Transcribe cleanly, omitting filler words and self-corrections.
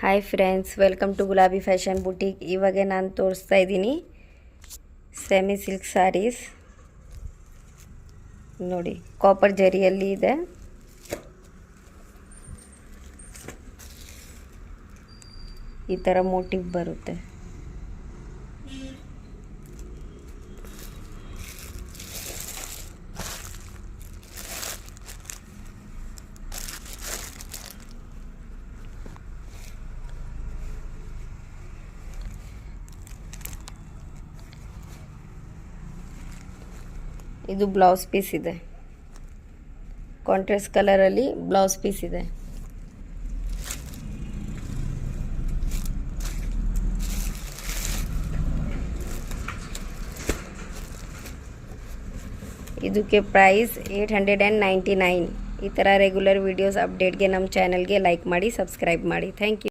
Hi friends, welcome to ಗುಲಾಬಿ fashion boutique. ಇವಾಗ ನಾನು ತೋರಿಸ್ತಾ ಇದ್ದೀನಿ ಸೆಮಿ ಸಿಲ್ಕ್ ಸ್ಯಾರೀಸ್. ನೋಡಿ, ಕಾಪರ್ ಜರಿಯಲ್ಲಿ ಇದೆ. ಈ ಥರ ಮೋಟಿವ್ ಬರುತ್ತೆ. ಇದು ಬ್ಲೌಸ್ ಪೀಸ್ ಇದೆ. ಕಾಂಟ್ರಾಸ್ಟ್ ಕಲರಲ್ಲಿ ಬ್ಲೌಸ್ ಪೀಸ್ ಇದೆ. ಇದಕ್ಕೆ ಪ್ರೈಸ್ 899. ಈ ಥರ ರೆಗ್ಯುಲರ್ ವೀಡಿಯೋಸ್ ಅಪ್ಡೇಟ್ಗೆ ನಮ್ಮ ಚಾನಲ್ಗೆ ಲೈಕ್ ಮಾಡಿ, ಸಬ್ಸ್ಕ್ರೈಬ್ ಮಾಡಿ. Thank you.